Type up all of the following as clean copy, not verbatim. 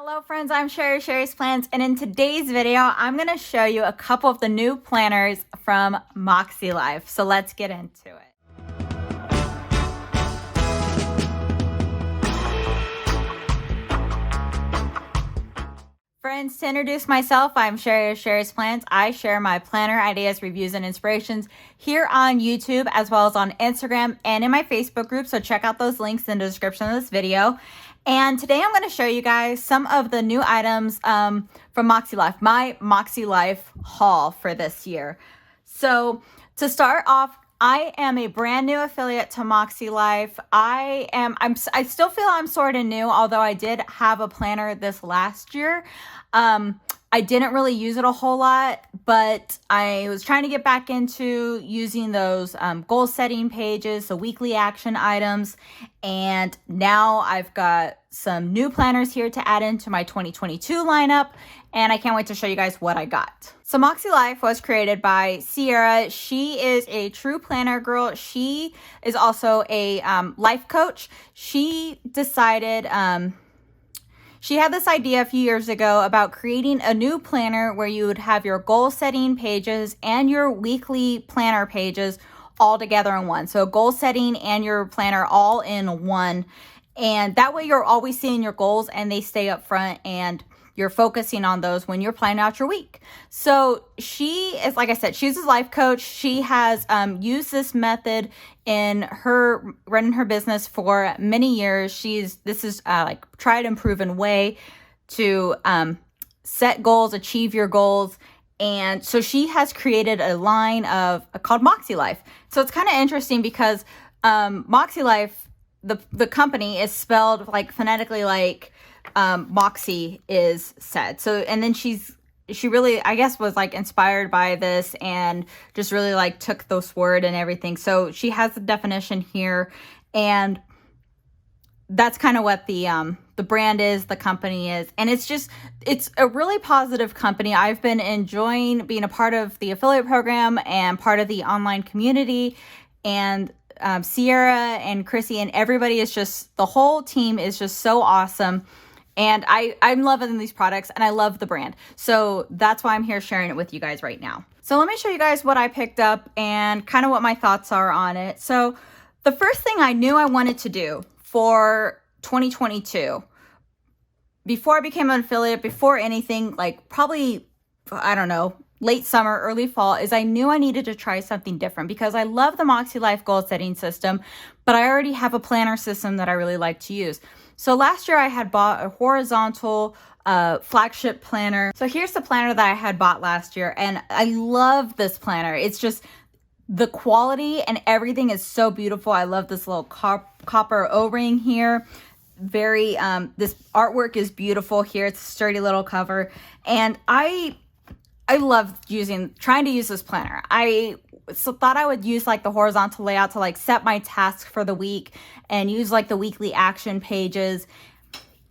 Hello friends, I'm Sherry's Plans, and in today's video, I'm going to show you a couple of the new planners from MakseLife. So let's get into it. Friends, to introduce myself, I'm Sherry's Plans. I share my planner ideas, reviews, and inspirations here on YouTube, as well as on Instagram and in my Facebook group. So check out those links in the description of this video. And today I'm going to show you guys some of the new items from MakseLife, my MakseLife haul for this year. So to start off, I am a brand new affiliate to MakseLife. I still feel I'm sort of new, although I did have a planner this last year. I didn't really use it a whole lot, but I was trying to get back into using those goal setting pages, so weekly action items. And now I've got some new planners here to add into my 2022 lineup, and I can't wait to show you guys what I got. So MakseLife was created by Sierra. She is a true planner girl. She is also a life coach. She decided, she had this idea a few years ago about creating a new planner where you would have your goal setting pages and your weekly planner pages all together in one. So goal setting and your planner all in one. And that way you're always seeing your goals and they stay up front and you're focusing on those when you're planning out your week. So she is, like I said, she's a life coach. She has used this method in her running her business for many years. This is like tried and proven way to set goals, achieve your goals. And so she has created a line called MakseLife. So it's kind of interesting because MakseLife, the company, is spelled like phonetically like Moxie is said. So, and then she really, I guess, was like inspired by this and just really like took this word and everything. So she has the definition here, and that's kind of what the brand is, the company is. And it's a really positive company. I've been enjoying being a part of the affiliate program and part of the online community, and Sierra and Chrissy and everybody is just, the whole team is just so awesome. And I'm loving these products and I love the brand. So that's why I'm here sharing it with you guys right now. So let me show you guys what I picked up and kind of what my thoughts are on it. So the first thing I knew I wanted to do for 2022, before I became an affiliate, before anything, like probably, I don't know, late summer, early fall, is I knew I needed to try something different because I love the MakseLife goal setting system, but I already have a planner system that I really like to use. So last year I had bought a horizontal flagship planner. So here's the planner that I had bought last year, and I love this planner. It's just the quality and everything is so beautiful. I love this little copper O-ring here. Very, this artwork is beautiful here. It's a sturdy little cover, and I love trying to use this planner. I thought I would use like the horizontal layout to like set my tasks for the week and use like the weekly action pages.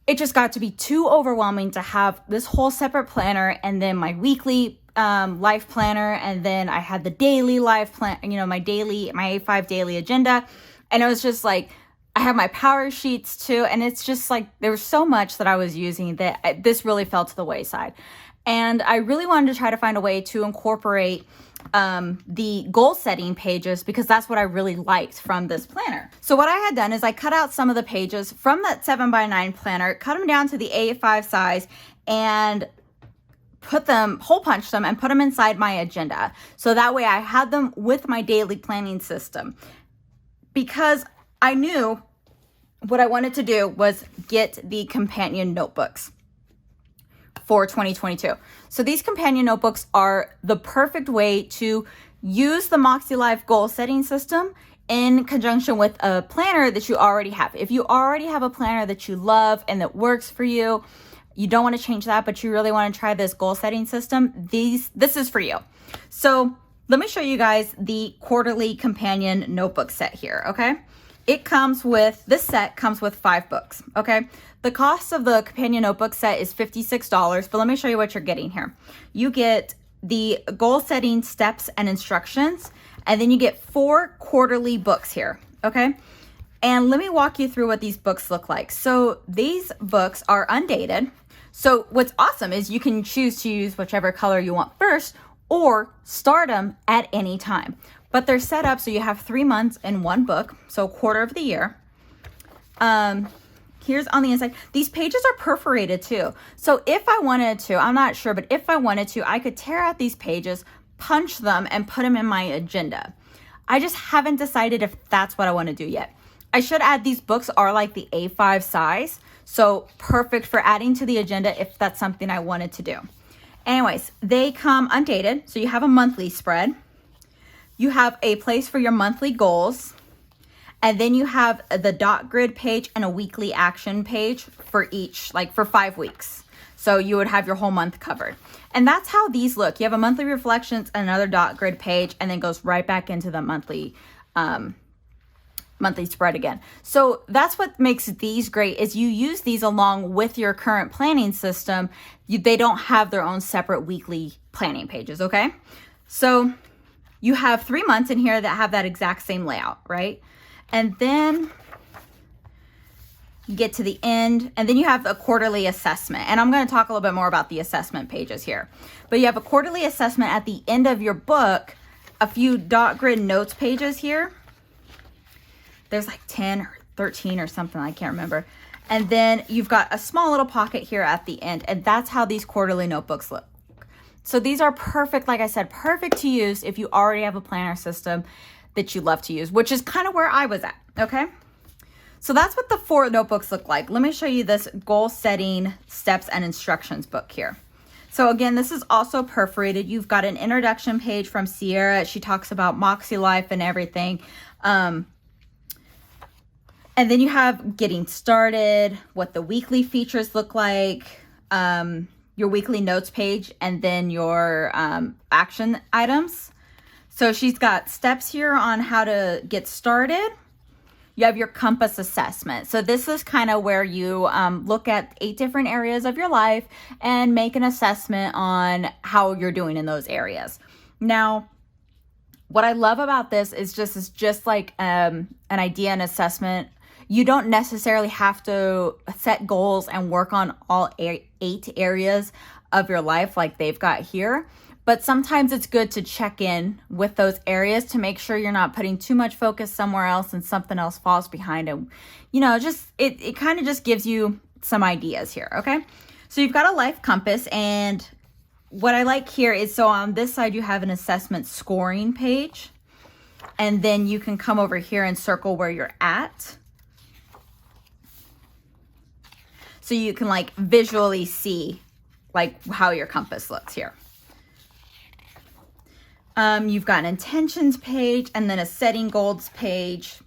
It just got to be too overwhelming to have this whole separate planner and then my weekly life planner, and then I had the daily life plan, my A5 daily agenda, and it was just like I have my power sheets too, and it's just like there was so much that I was using that this really fell to the wayside. And I really wanted to try to find a way to incorporate the goal setting pages because that's what I really liked from this planner. So what I had done is I cut out some of the pages from that 7x9 planner, cut them down to the A5 size, and hole punched them and put them inside my agenda. So that way I had them with my daily planning system, because I knew what I wanted to do was get the companion notebooks for 2022. So these companion notebooks are the perfect way to use the MakseLife goal setting system in conjunction with a planner that you already have. If you already have a planner that you love and that works for you, you don't want to change that, but you really want to try this goal setting system, this is for you. So let me show you guys the quarterly companion notebook set here, okay? This set comes with 5 books, okay? The cost of the companion notebook set is $56, but let me show you what you're getting here. You get the goal setting steps and instructions, and then you get 4 quarterly books here, okay? And let me walk you through what these books look like. So these books are undated. So what's awesome is you can choose to use whichever color you want first or start them at any time. But they're set up so you have 3 months in one book, so a quarter of the year. Here's on the inside. These pages are perforated too. So if I wanted to, I'm not sure, but if I wanted to, I could tear out these pages, punch them, and put them in my agenda. I just haven't decided if that's what I want to do yet. I should add, these books are like the A5 size, so perfect for adding to the agenda if that's something I wanted to do. Anyways, they come undated, so you have a monthly spread. You have a place for your monthly goals. And then you have the dot grid page and a weekly action page for each, like for 5 weeks. So you would have your whole month covered. And that's how these look. You have a monthly reflections, another dot grid page, and then goes right back into the monthly spread again. So that's what makes these great, is you use these along with your current planning system. They don't have their own separate weekly planning pages, okay? So you have 3 months in here that have that exact same layout, right? And then you get to the end, and then you have a quarterly assessment. And I'm going to talk a little bit more about the assessment pages here. But you have a quarterly assessment at the end of your book, a few dot grid notes pages here. There's like 10 or 13 or something, I can't remember. And then you've got a small little pocket here at the end, and that's how these quarterly notebooks look. So these are perfect, like I said, perfect to use if you already have a planner system that you love to use, which is kind of where I was at, okay? So that's what the 4 notebooks look like. Let me show you this goal setting steps and instructions book here. So again, this is also perforated. You've got an introduction page from Sierra. She talks about MakseLife and everything. And then you have getting started, what the weekly features look like, your weekly notes page, and then your action items. So she's got steps here on how to get started. You have your compass assessment. So this is kind of where you look at 8 different areas of your life and make an assessment on how you're doing in those areas. Now, what I love about this is just like an idea and assessment. You don't necessarily have to set goals and work on all 8 areas of your life like they've got here. But sometimes it's good to check in with those areas to make sure you're not putting too much focus somewhere else and something else falls behind it. You know, it kind of just gives you some ideas here, okay? So you've got a life compass, and what I like here is, so on this side you have an assessment scoring page, and then you can come over here and circle where you're at. So you can like visually see like how your compass looks here. You've got an intentions page and then a setting goals page.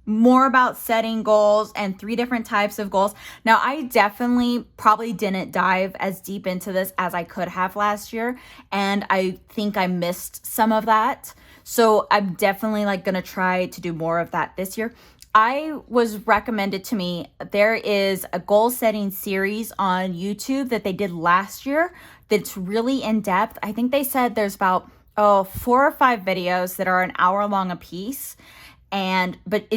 More about setting goals and 3 different types of goals. Now, I definitely probably didn't dive as deep into this as I could have last year, and I think I missed some of that. So I'm definitely like going to try to do more of that this year. I was recommended to me, there is a goal setting series on YouTube that they did last year that's really in depth. I think they said there's about 4 or 5 videos that are an hour long a piece. But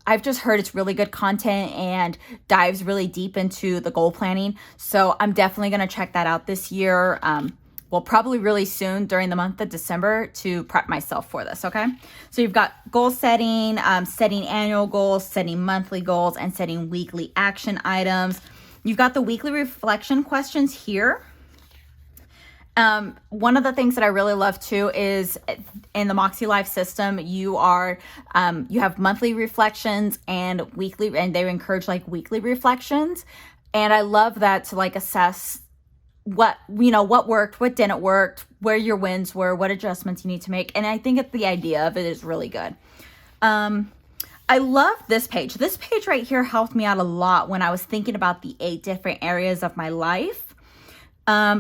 I've just heard it's really good content and dives really deep into the goal planning. So I'm definitely going to check that out this year. Well, probably really soon during the month of December to prep myself for this, okay? So you've got goal setting, setting annual goals, setting monthly goals, and setting weekly action items. You've got the weekly reflection questions here. One of the things that I really love too is in the MakseLife system, you have monthly reflections and weekly, and they encourage like weekly reflections. And I love that to like assess what worked, what didn't work, where your wins were, what adjustments you need to make. And I think the idea of it is really good. I love this page. This page right here helped me out a lot when I was thinking about the 8 different areas of my life,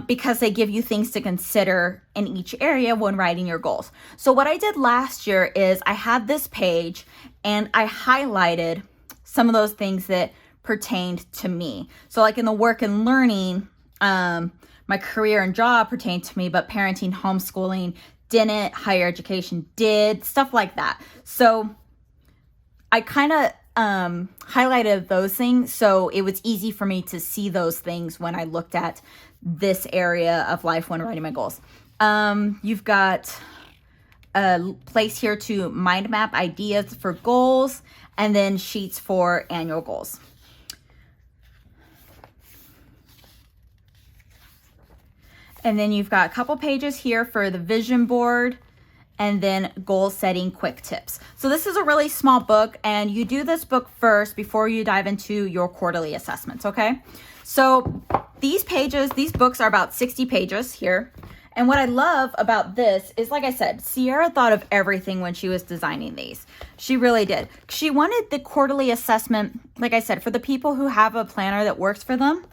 because they give you things to consider in each area when writing your goals. So what I did last year is I had this page and I highlighted some of those things that pertained to me. So like in the work and learning, my career and job pertained to me, but parenting, homeschooling didn't, higher education did, stuff like that. So I kind of highlighted those things, so it was easy for me to see those things when I looked at this area of life when writing my goals. You've got a place here to mind map ideas for goals, and then sheets for annual goals. And then you've got a couple pages here for the vision board, and then goal setting quick tips. So this is a really small book, and you do this book first before you dive into your quarterly assessments, okay? So these books are about 60 pages here. And what I love about this is, like I said, Sierra thought of everything when she was designing these. She really did. She wanted the quarterly assessment, like I said, for the people who have a planner that works for them.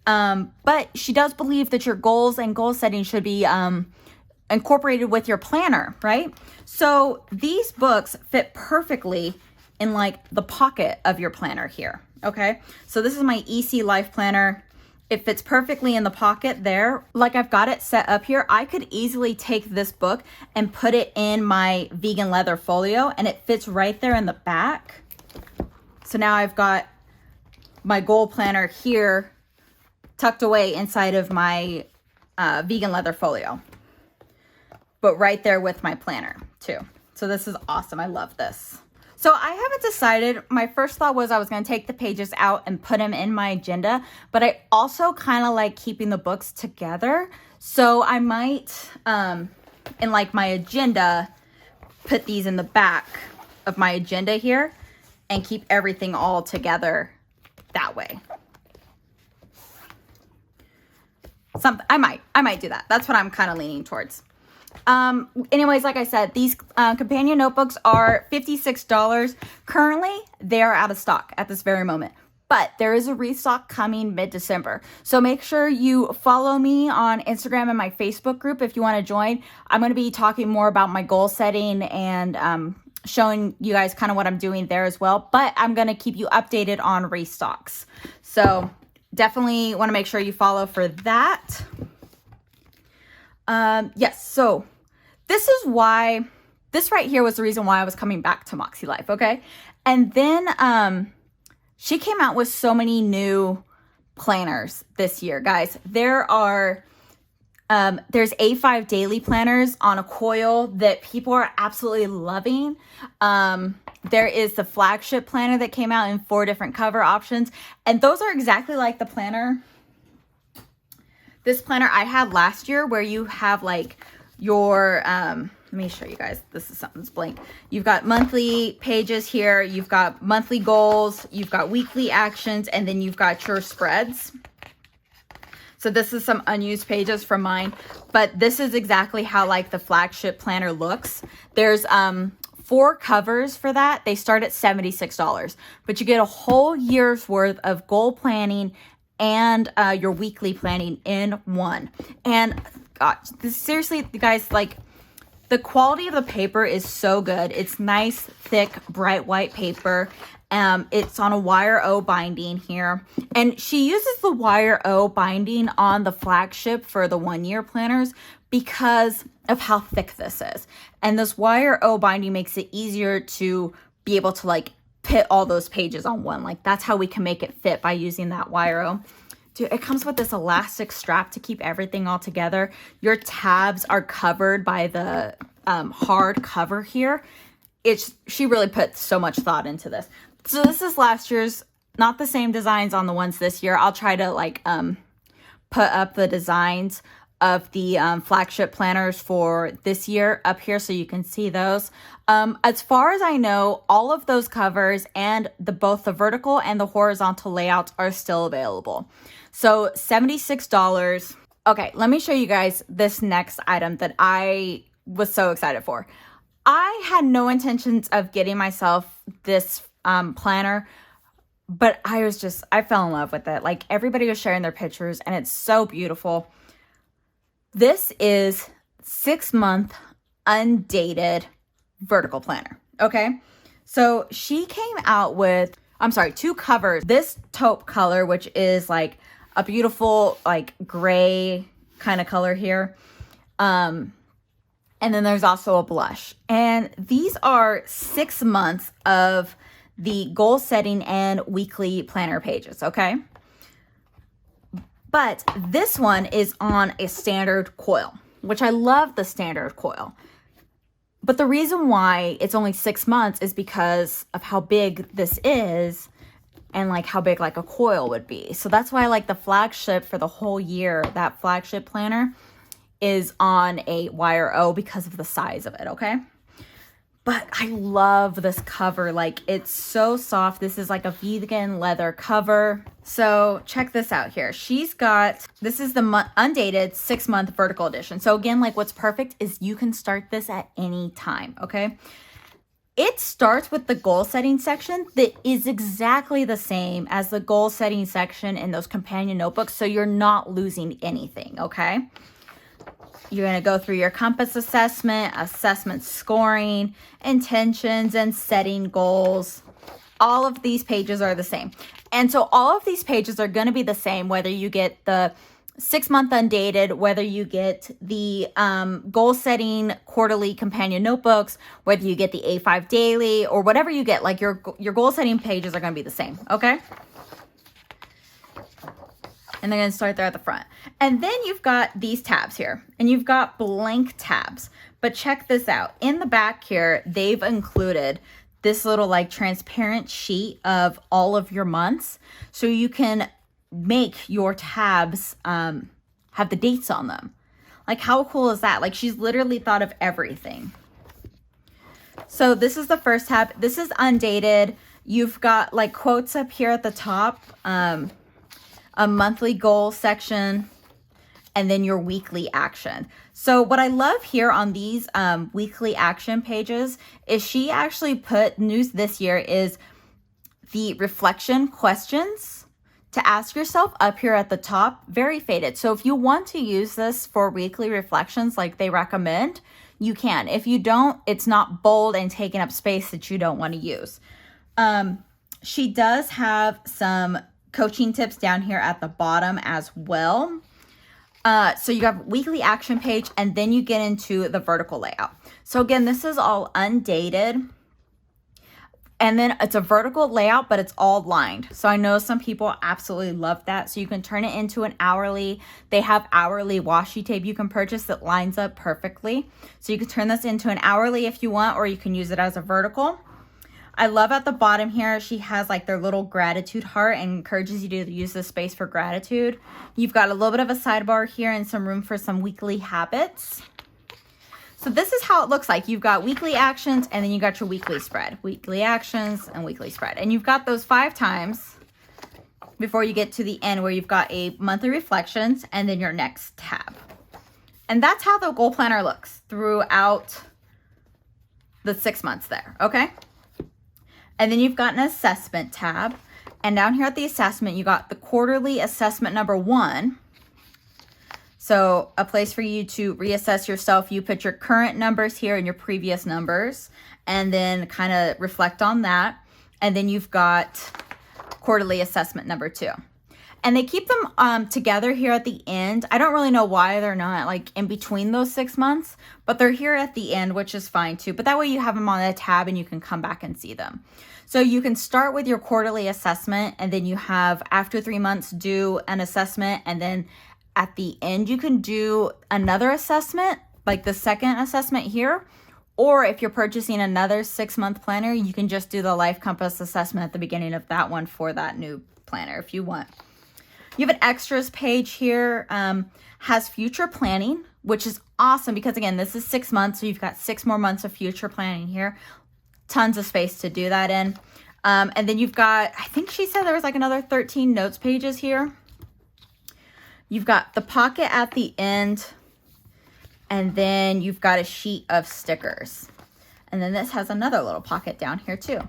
But she does believe that your goals and goal setting should be incorporated with your planner, right? So these books fit perfectly in like the pocket of your planner here, okay? So this is my EC Life Planner. It fits perfectly in the pocket there. Like I've got it set up here. I could easily take this book and put it in my vegan leather folio, and it fits right there in the back. So now I've got my goal planner here tucked away inside of my vegan leather folio, but right there with my planner too. So this is awesome. I love this. So I haven't decided. My first thought was I was going to take the pages out and put them in my agenda, but I also kind of like keeping the books together. So I might, in like my agenda, put these in the back of my agenda here and keep everything all together that way. I might do that. That's what I'm kind of leaning towards. Anyways, like I said, these companion notebooks are $56. Currently, they are out of stock at this very moment, but there is a restock coming mid-December. So make sure you follow me on Instagram and my Facebook group if you want to join. I'm going to be talking more about my goal setting and showing you guys kind of what I'm doing there as well, but I'm going to keep you updated on restocks. So definitely want to make sure you follow for that. Yes, so this right here was the reason why I was coming back to MakseLife, okay? And then she came out with so many new planners this year, guys. There's A5 daily planners on a coil that people are absolutely loving. There is the flagship planner that came out in 4 different cover options, and those are exactly like the planner. This planner I had last year, where you have like your, let me show you guys. This is something's blank. You've got monthly pages here. You've got monthly goals. You've got weekly actions, and then you've got your spreads. So this is some unused pages from mine, but this is exactly how like the flagship planner looks. There's 4 covers for that. They start at $76, but you get a whole year's worth of goal planning and your weekly planning in one. And God, seriously, guys, like the quality of the paper is so good. It's nice, thick, bright white paper. It's on a wire O binding here, and she uses the wire O binding on the flagship for the 1-year planners because of how thick this is. And this wire O binding makes it easier to be able to like put all those pages on one. Like that's how we can make it fit, by using that wire O. Dude, it comes with this elastic strap to keep everything all together. Your tabs are covered by the hard cover here. She really put so much thought into this. So this is last year's, not the same designs on the ones this year. I'll try to like put up the designs of the flagship planners for this year up here so you can see those. As far as I know, all of those covers and both the vertical and the horizontal layouts are still available. So $76. Okay, let me show you guys this next item that I was so excited for. I had no intentions of getting myself this planner, but I fell in love with it. Like everybody was sharing their pictures, and it's so beautiful. This is 6-month undated vertical planner. Okay. So she came out with, 2 covers. This taupe color, which is like a beautiful, like gray kind of color here. And then there's also a blush. And these are 6 months of the goal setting and weekly planner pages, okay? But this one is on a standard coil, which I love the standard coil. But the reason why it's only 6 months is because of how big this is and like how big like a coil would be. So that's why like the flagship for the whole year, that flagship planner is on a wire O because of the size of it, okay? But I love this cover. Like, it's so soft. This is like a vegan leather cover. So check this out here. This is the Undated 6-month vertical edition. So again, like what's perfect is you can start this at any time, okay? It starts with the goal setting section that is exactly the same as the goal setting section in those companion notebooks. So you're not losing anything, okay? You're going to go through your compass assessment scoring, intentions, and setting goals. All of these pages are the same. And so all of these pages are going to be the same, whether you get the 6-month Undated, whether you get the goal setting quarterly companion notebooks, whether you get the A5 daily, or whatever you get, like your goal setting pages are going to be the same, okay? And they're going to start there at the front. And then you've got these tabs here, and you've got blank tabs. But check this out. In the back here, they've included this little like transparent sheet of all of your months. So you can make your tabs have the dates on them. Like, how cool is that? Like, she's literally thought of everything. So this is the first tab. This is Undated. You've got like quotes up here at the top. A monthly goal section, and then your weekly action. So what I love here on these weekly action pages is she actually put news this year is the reflection questions to ask yourself up here at the top, very faded. So if you want to use this for weekly reflections like they recommend, you can. If you don't, it's not bold and taking up space that you don't want to use. She does have some coaching tips down here at the bottom as well. So you have weekly action page, and then you get into the vertical layout. So again, this is all Undated. And then it's a vertical layout, but it's all lined. So I know some people absolutely love that. So you can turn it into an hourly. They have hourly washi tape you can purchase that lines up perfectly. So you can turn this into an hourly if you want, or you can use it as a vertical. I love at the bottom here, she has like their little gratitude heart and encourages you to use this space for gratitude. You've got a little bit of a sidebar here and some room for some weekly habits. So this is how it looks like. You've got weekly actions, and then you got your weekly spread. Weekly actions and weekly spread. And you've got those 5 times before you get to the end where you've got a monthly reflections and then your next tab. And that's how the goal planner looks throughout the 6 months there, okay? And then you've got an assessment tab. And down here at the assessment, you got the quarterly assessment number 1. So a place for you to reassess yourself. You put your current numbers here and your previous numbers, and then kind of reflect on that. And then you've got quarterly assessment number 2. And they keep them together here at the end. I don't really know why they're not like in between those 6 months, but they're here at the end, which is fine too. But that way you have them on a tab and you can come back and see them. So you can start with your quarterly assessment, and then you have after 3 months do an assessment, and then at the end you can do another assessment, like the second assessment here. Or if you're purchasing another 6-month planner, you can just do the Life Compass assessment at the beginning of that one for that new planner if you want. You have an extras page here, has future planning, which is awesome because again, this is 6 months. So you've got 6 more months of future planning here. Tons of space to do that in. And then you've got, I think she said there was like another 13 notes pages here. You've got the pocket at the end, and then you've got a sheet of stickers. And then this has another little pocket down here too.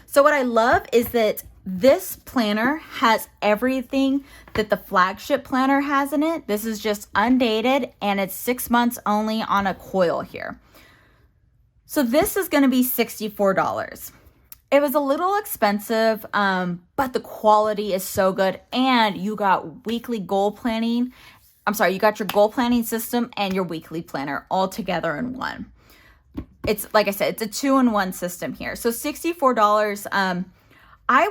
So what I love is that this planner has everything that the flagship planner has in it. This is just Undated, and it's 6 months only on a coil here. So this is going to be $64. It was a little expensive, but the quality is so good. And you got weekly goal planning. I'm sorry, you got your goal planning system and your weekly planner all together in one. It's like I said, it's a 2-in-1 system here. So $64 I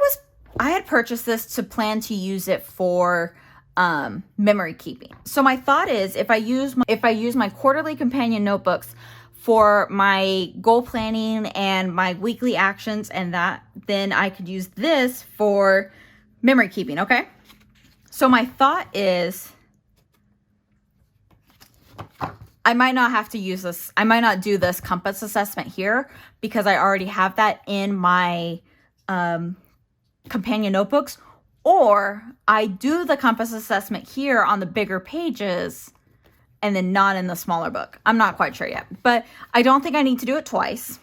had purchased this to plan to use it for memory keeping. So my thought is if I use my quarterly companion notebooks for my goal planning and my weekly actions and that, then I could use this for memory keeping, okay? So my thought is I might not have to use this. I might not do this compass assessment here because I already have that in my companion notebooks, or I do the compass assessment here on the bigger pages and then not in the smaller book. I'm not quite sure yet, but I don't think I need to do it twice.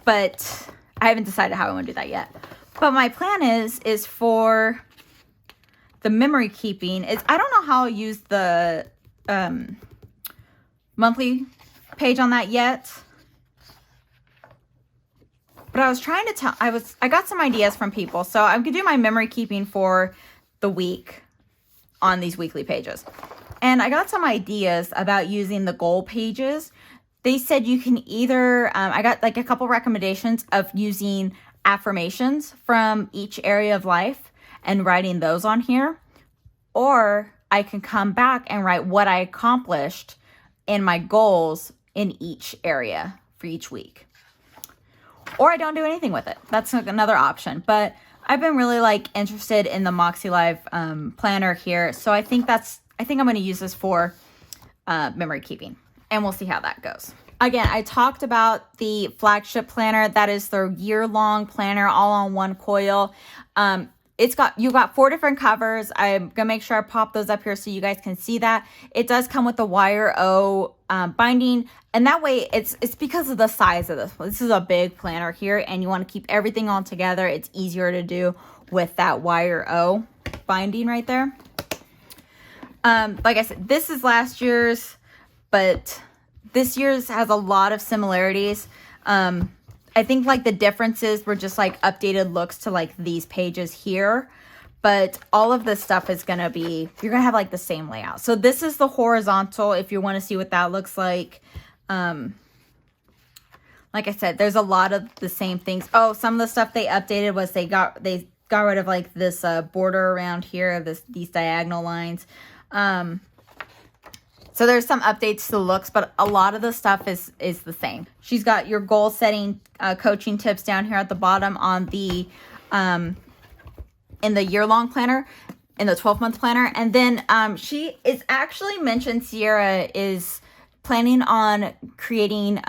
But I haven't decided how I want to do that yet. But my plan is for the memory keeping is, I don't know how I'll use the monthly page on that yet. But I was trying to tell, I got some ideas from people. So I'm going to do my memory keeping for the week on these weekly pages. And I got some ideas about using the goal pages. They said you can either, I got like a couple recommendations of using affirmations from each area of life and writing those on here. Or I can come back and write what I accomplished in my goals in each area for each week. Or I don't do anything with it. That's another option. But I've been really like interested in the MakseLife planner here. So I think I'm going to use this for memory keeping. And we'll see how that goes. Again, I talked about the flagship planner. That is the year-long planner all on one coil. You got 4 different covers. I'm gonna make sure I pop those up here so you guys can see that. It does come with the wire O binding, and that way it's because of the size of this. This is a big planner here, and you want to keep everything all together. It's easier to do with that wire O binding right there. Like I said, this is last year's, but this year's has a lot of similarities. I think like the differences were just like updated looks to like these pages here, but all of this stuff is going to be, you're going to have like the same layout. So this is the horizontal if you want to see what that looks like. Like I said, there's a lot of the same things. Oh, some of the stuff they updated was they got rid of like this border around here, these diagonal lines. So there's some updates to the looks, but a lot of the stuff is the same. She's got your goal setting coaching tips down here at the bottom on the in the year-long planner, in the 12-month planner. And then she is actually mentioned, Sierra is planning on creating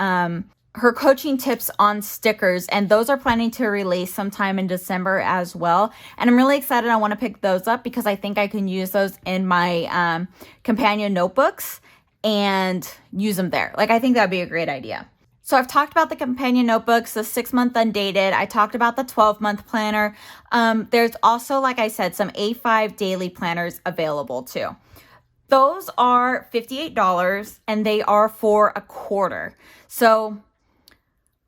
her coaching tips on stickers, and those are planning to release sometime in December as well. And I'm really excited. I want to pick those up because I think I can use those in my companion notebooks and use them there. Like, I think that'd be a great idea. So I've talked about the companion notebooks, the 6-month Undated. I talked about the 12-month planner. There's also, like I said, some A5 daily planners available too. Those are $58 and they are for a quarter. So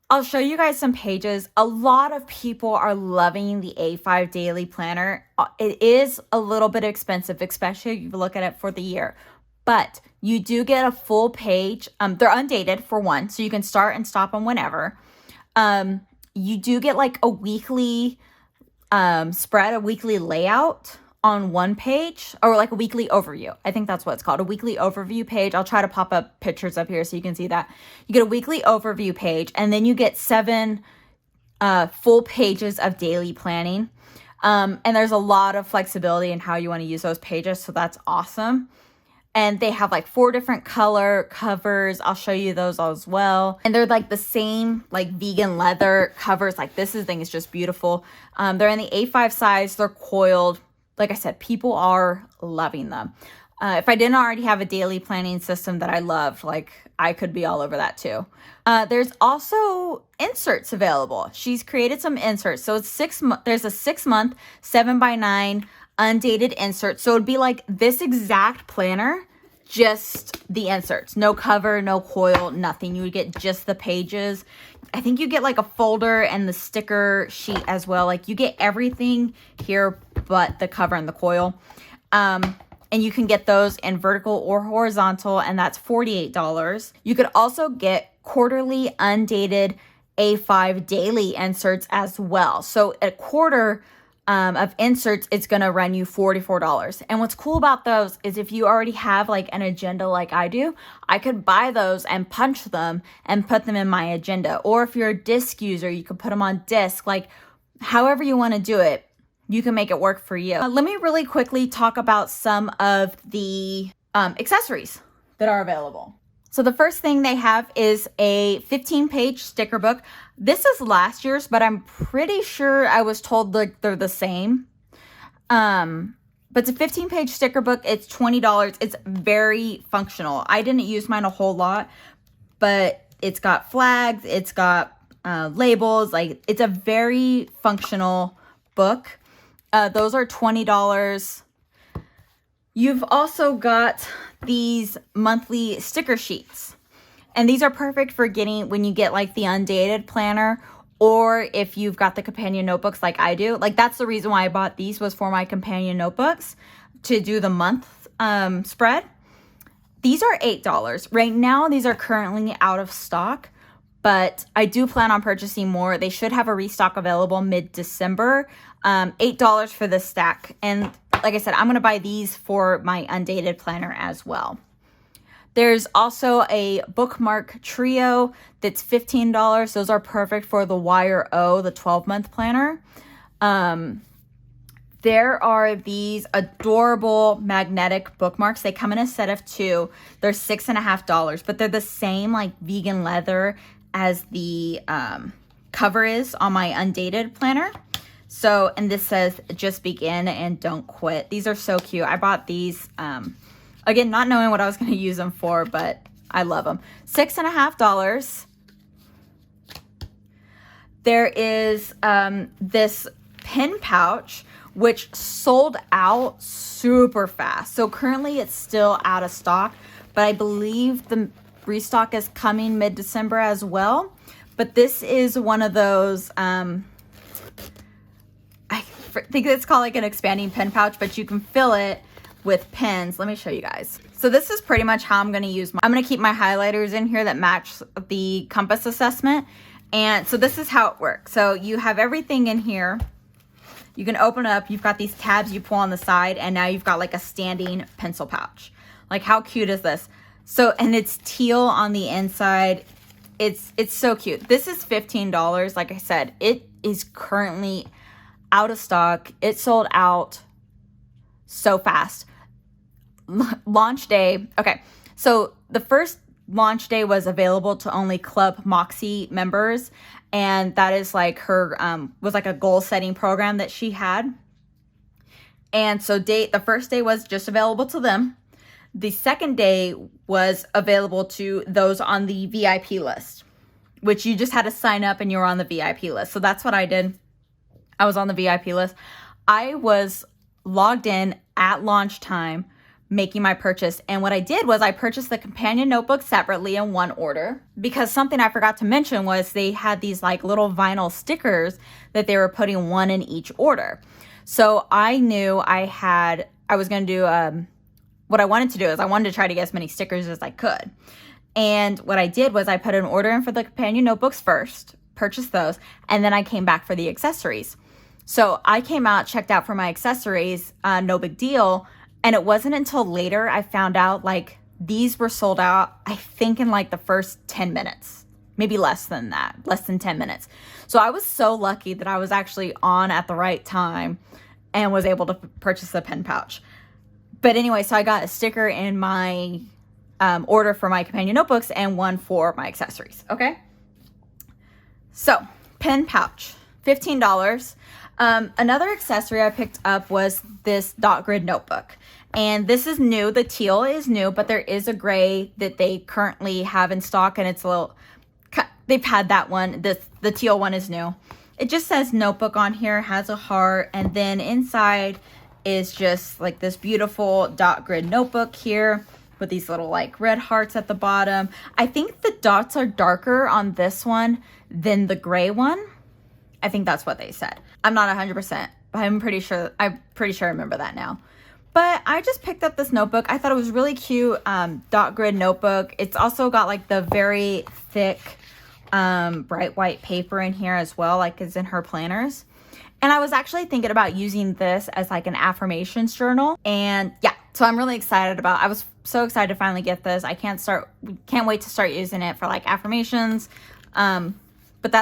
I'll show you guys some pages. A lot of people are loving the A5 daily planner. It is a little bit expensive, especially if you look at it for the year. But you do get a full page. They're undated for one, so you can start and stop them whenever. You do get like a weekly spread, a weekly layout on one page, or like a weekly overview. I think that's what it's called, a weekly overview page. I'll try to pop up pictures up here so you can see that. You get a weekly overview page, and then you get 7 full pages of daily planning. And there's a lot of flexibility in how you want to use those pages, so that's awesome. And they have like 4 different color covers. I'll show you those as well. And they're like the same like vegan leather covers. Like this thing is just beautiful. They're in the A5 size. They're coiled. Like I said, people are loving them. If I didn't already have a daily planning system that I loved, like I could be all over that too. There's also inserts available. She's created some inserts. So it's there's a 6-month 7x9 undated insert. So it'd be like this exact planner, just the inserts, no cover, no coil, nothing. You would get just the pages. I think you get like a folder and the sticker sheet as well. Like you get everything here but the cover and the coil. And you can get those in vertical or horizontal, and that's $48. You could also get quarterly undated A5 daily inserts as well. So a quarter of inserts, it's going to run you $44. And what's cool about those is if you already have like an agenda like I do, I could buy those and punch them and put them in my agenda. Or if you're a disc user, you could put them on disc. Like however you want to do it, you can make it work for you. Let me really quickly talk about some of the accessories that are available. So the first thing they have is a 15-page sticker book. This is last year's, but I'm pretty sure I was told like they're the same. But it's a 15-page sticker book. It's $20. It's very functional. I didn't use mine a whole lot, but it's got flags. It's got labels. Like it's a very functional book. Those are $20. You've also got these monthly sticker sheets. And these are perfect for getting when you get like the Undated planner, or if you've got the companion notebooks like I do. Like that's the reason why I bought these, was for my companion notebooks to do the month spread. These are $8. Right now, these are currently out of stock, but I do plan on purchasing more. They should have a restock available mid-December. $8 for the stack. And like I said, I'm going to buy these for my Undated planner as well. There's also a bookmark trio that's $15. Those are perfect for the YRO, the 12-month planner. There are these adorable magnetic bookmarks. They come in a set of 2. They're $6.50, but they're the same like vegan leather as the cover is on my Undated planner. So, and this says, just begin and don't quit. These are so cute. I bought these, again, not knowing what I was going to use them for, but I love them. $6.50. There is this pen pouch, which sold out super fast. So currently it's still out of stock, but I believe the restock is coming mid-December as well. But this is one of those, I think it's called like an expanding pen pouch, but you can fill it with pens. Let me show you guys. So this is pretty much how I'm going to use I'm going to keep my highlighters in here that match the compass assessment. And so this is how it works. So you have everything in here. You can open it up. You've got these tabs you pull on the side, and now you've got like a standing pencil pouch. Like how cute is this? So, and it's teal on the inside. It's so cute. This is $15. Like I said, it is currently out of stock. It sold out so fast. Launch day. Okay. So the first launch day was available to only Club Moxie members. And that is like her, was like a goal setting program that she had. And so the first day was just available to them. The second day was available to those on the VIP list, which you just had to sign up and you were on the VIP list. So that's what I did. I was on the VIP list. I was logged in at launch time making my purchase. And what I did was I purchased the companion notebook separately in one order, because something I forgot to mention was they had these like little vinyl stickers that they were putting one in each order. So I knew I was going to do, what I wanted to do is I wanted to try to get as many stickers as I could. And what I did was I put an order in for the companion notebooks first, purchased those, and then I came back for the accessories. So I came out, checked out for my accessories, no big deal. And it wasn't until later I found out like these were sold out, I think in like the first 10 minutes, maybe less than that, less than 10 minutes. So I was so lucky that I was actually on at the right time and was able to purchase the pen pouch. But anyway, so I got a sticker in my order for my companion notebooks and one for my accessories. Okay. So pen pouch, $15. Another accessory I picked up was this dot grid notebook. And this is new. The teal is new, but there is a gray that they currently have in stock, and it's a little, they've had that one. The teal one is new. It just says notebook on here, has a heart, and then inside is just like this beautiful dot grid notebook here with these little like red hearts at the bottom. I think the dots are darker on this one than the gray one. I think that's what they said. I'm not 100%, but I'm pretty sure I remember that now. But I just picked up this notebook. I thought it was really cute, dot grid notebook. It's also got like the very thick bright white paper in here as well, like is in her planners. And I was actually thinking about using this as like an affirmations journal. And yeah, so I'm really excited about, I was so excited to finally get this. I can't wait to start using it for like affirmations. But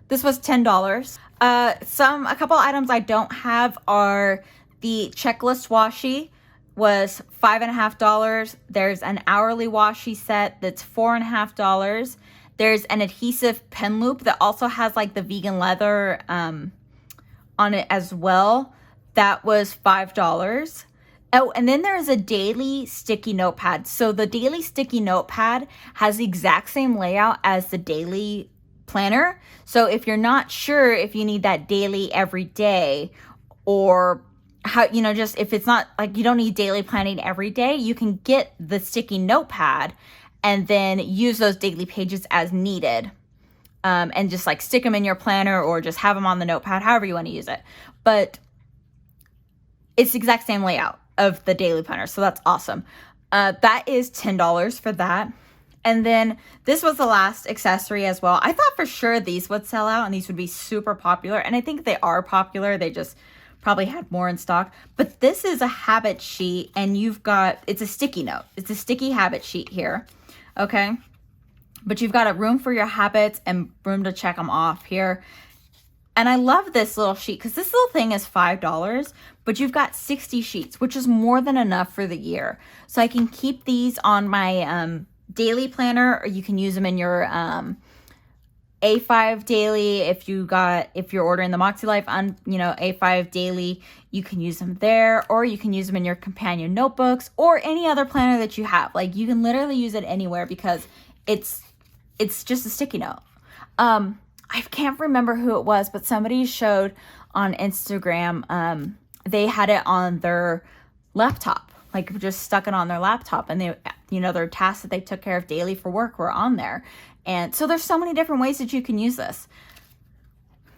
this was $10. A couple items I don't have are the checklist washi was $5.50. There's an hourly washi set that's $4.50. There's an adhesive pen loop that also has like the vegan leather, on it as well. That was $5. Oh, and then there's a daily sticky notepad. So the daily sticky notepad has the exact same layout as the daily planner. So if you're not sure if you need that daily every day, or how, just if it's not like you don't need daily planning every day, you can get the sticky notepad and then use those daily pages as needed. And just like stick them in your planner or just have them on the notepad, however you want to use it. But it's the exact same layout of the daily planner. So that's awesome. That is $10 for that. And then this was the last accessory as well. I thought for sure these would sell out and these would be super popular. And I think they are popular. They just probably had more in stock. But this is a habit sheet and it's a sticky note. It's a sticky habit sheet here. Okay. But you've got a room for your habits and room to check them off here. And I love this little sheet because this little thing is $5, but you've got 60 sheets, which is more than enough for the year. So I can keep these on my daily planner, or you can use them in your A5 daily. If you're ordering the MakseLife A5 daily, you can use them there, or you can use them in your companion notebooks or any other planner that you have. Like you can literally use it anywhere because it's just a sticky note. I can't remember who it was, but somebody showed on Instagram, they had it on their laptop, like just stuck it on their laptop, and they, their tasks that they took care of daily for work were on there. And so there's so many different ways that you can use this.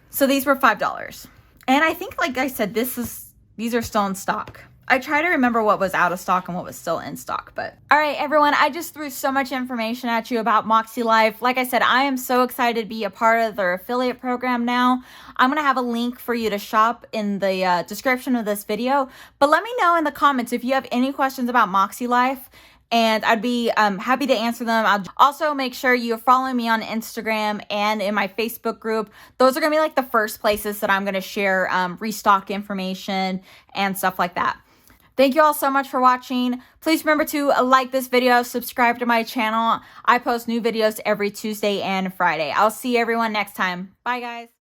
So these were $5. And I think, like I said, these are still in stock. I try to remember what was out of stock and what was still in stock, but all right, everyone, I just threw so much information at you about MakseLife. Like I said, I am so excited to be a part of their affiliate program now. I'm going to have a link for you to shop in the description of this video, but let me know in the comments if you have any questions about MakseLife, and I'd be happy to answer them. I'll also make sure you're following me on Instagram and in my Facebook group. Those are going to be like the first places that I'm going to share restock information and stuff like that. Thank you all so much for watching. Please remember to like this video, subscribe to my channel. I post new videos every Tuesday and Friday. I'll see everyone next time. Bye, guys.